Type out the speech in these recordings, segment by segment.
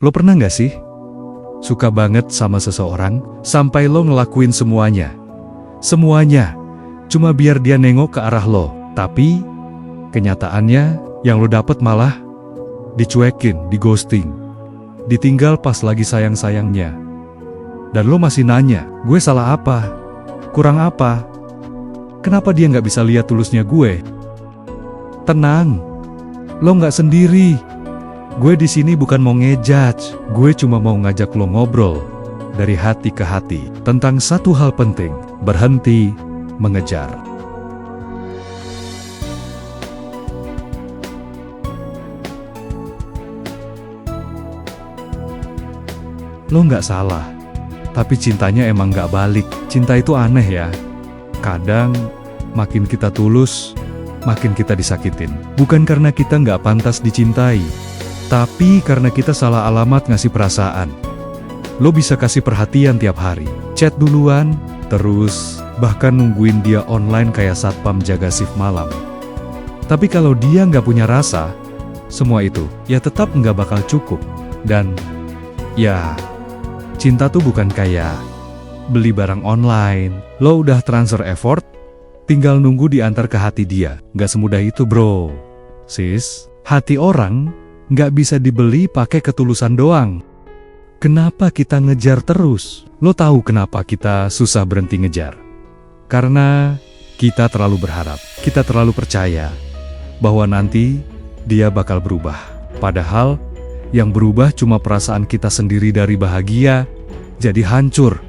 Lo pernah nggak sih suka banget sama seseorang sampai lo ngelakuin semuanya? Semuanya, cuma biar dia nengok ke arah lo. Tapi, kenyataannya yang lo dapet malah dicuekin, dighosting, ditinggal pas lagi sayang-sayangnya. Dan lo masih nanya, gue salah apa? Kurang apa? Kenapa dia nggak bisa lihat tulusnya gue? Tenang, lo nggak sendiri. Gue di sini bukan mau ngejudge, gue cuma mau ngajak lo ngobrol dari hati ke hati tentang satu hal penting, berhenti mengejar. Lo nggak salah, tapi cintanya emang nggak balik. Cinta itu aneh ya. Kadang makin kita tulus, makin kita disakitin. Bukan karena kita nggak pantas dicintai, tapi karena kita salah alamat ngasih perasaan. Lo bisa kasih perhatian tiap hari, chat duluan, terus bahkan nungguin dia online kayak satpam jaga shift malam. Tapi kalau dia nggak punya rasa, semua itu ya tetap nggak bakal cukup. Dan ya, cinta tuh bukan kayak beli barang online. Lo udah transfer effort, tinggal nunggu diantar ke hati dia. Nggak semudah itu bro. Sis, hati orang nggak bisa dibeli pakai ketulusan doang. Kenapa kita ngejar terus? Lo tahu kenapa kita susah berhenti ngejar? Karena kita terlalu berharap, kita terlalu percaya bahwa nanti dia bakal berubah. Padahal yang berubah cuma perasaan kita sendiri dari bahagia jadi hancur.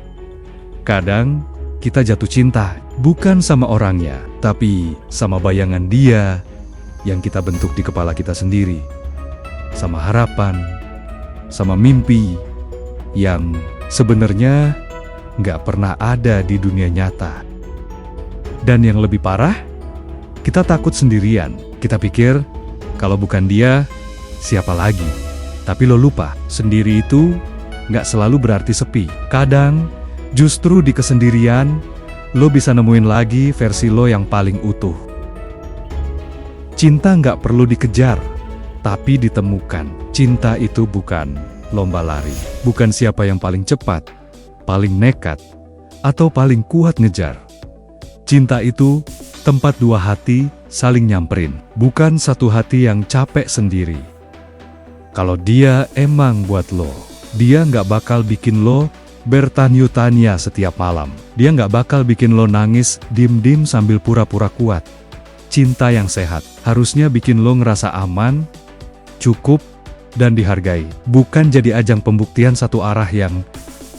Kadang kita jatuh cinta bukan sama orangnya, tapi sama bayangan dia yang kita bentuk di kepala kita sendiri. Sama harapan, sama mimpi yang sebenarnya nggak pernah ada di dunia nyata. Dan yang lebih parah, kita takut sendirian. Kita pikir kalau bukan dia, siapa lagi? Tapi lo lupa, sendiri itu nggak selalu berarti sepi. Kadang justru di kesendirian, lo bisa nemuin lagi versi lo yang paling utuh. Cinta nggak perlu dikejar, tapi ditemukan. Cinta itu bukan lomba lari, bukan siapa yang paling cepat, paling nekat, atau paling kuat ngejar. Cinta itu tempat dua hati saling nyamperin, bukan satu hati yang capek sendiri. Kalau dia emang buat lo, dia nggak bakal bikin lo bertanya-tanya setiap malam. Dia nggak bakal bikin lo nangis dim-dim sambil pura-pura kuat. Cinta yang sehat harusnya bikin lo ngerasa aman, cukup, dan dihargai. Bukan jadi ajang pembuktian satu arah yang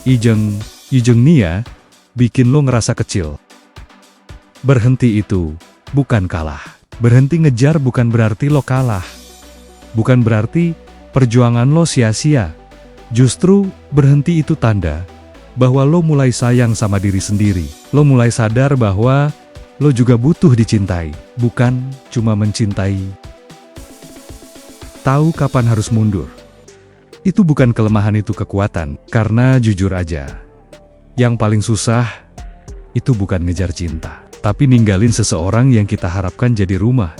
ijeng nia, bikin lo ngerasa kecil. Berhenti itu bukan kalah. Berhenti ngejar bukan berarti lo kalah. Bukan berarti perjuangan lo sia-sia. Justru berhenti itu tanda bahwa lo mulai sayang sama diri sendiri. Lo mulai sadar bahwa lo juga butuh dicintai, bukan cuma mencintai. Tahu kapan harus mundur. Itu bukan kelemahan, itu kekuatan. Karena jujur aja, yang paling susah itu bukan ngejar cinta, tapi ninggalin seseorang yang kita harapkan jadi rumah.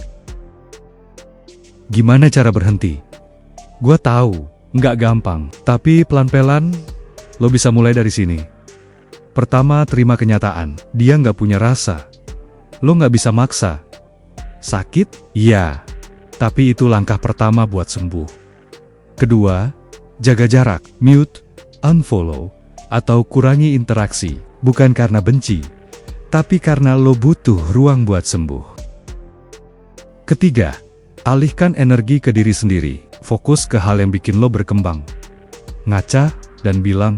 Gimana cara berhenti? Gua tahu, nggak gampang, tapi pelan-pelan lo bisa mulai dari sini. Pertama, terima kenyataan, dia nggak punya rasa. Lo nggak bisa maksa. Sakit? Iya. Tapi itu langkah pertama buat sembuh. Kedua, jaga jarak, mute, unfollow, atau kurangi interaksi. Bukan karena benci, tapi karena lo butuh ruang buat sembuh. Ketiga, alihkan energi ke diri sendiri. Fokus ke hal yang bikin lo berkembang. Ngaca dan bilang,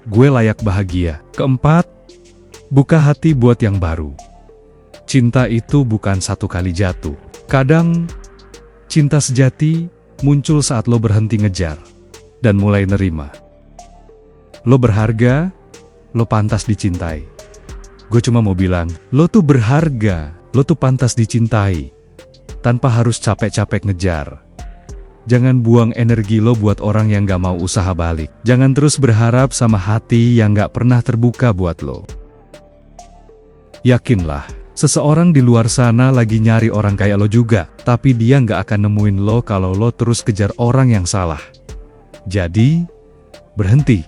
gue layak bahagia. Keempat, buka hati buat yang baru. Cinta itu bukan satu kali jatuh. Kadang, cinta sejati muncul saat lo berhenti ngejar dan mulai nerima. Lo berharga, lo pantas dicintai. Gue cuma mau bilang, lo tuh berharga, lo tuh pantas dicintai. Tanpa harus capek-capek ngejar. Jangan buang energi lo buat orang yang gak mau usaha balik. Jangan terus berharap sama hati yang gak pernah terbuka buat lo. Yakinlah, seseorang di luar sana lagi nyari orang kayak lo juga. Tapi dia gak akan nemuin lo kalau lo terus kejar orang yang salah. Jadi, berhenti.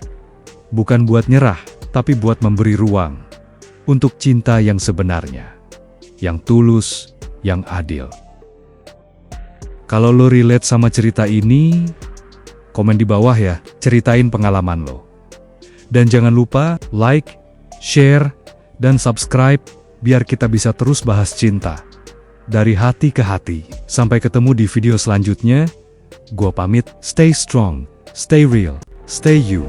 Bukan buat nyerah, tapi buat memberi ruang untuk cinta yang sebenarnya, yang tulus, yang adil. Kalau lo relate sama cerita ini, komen di bawah ya, ceritain pengalaman lo. Dan jangan lupa like, share, dan subscribe, biar kita bisa terus bahas cinta. Dari hati ke hati. Sampai ketemu di video selanjutnya. Gua pamit, stay strong, stay real, stay you.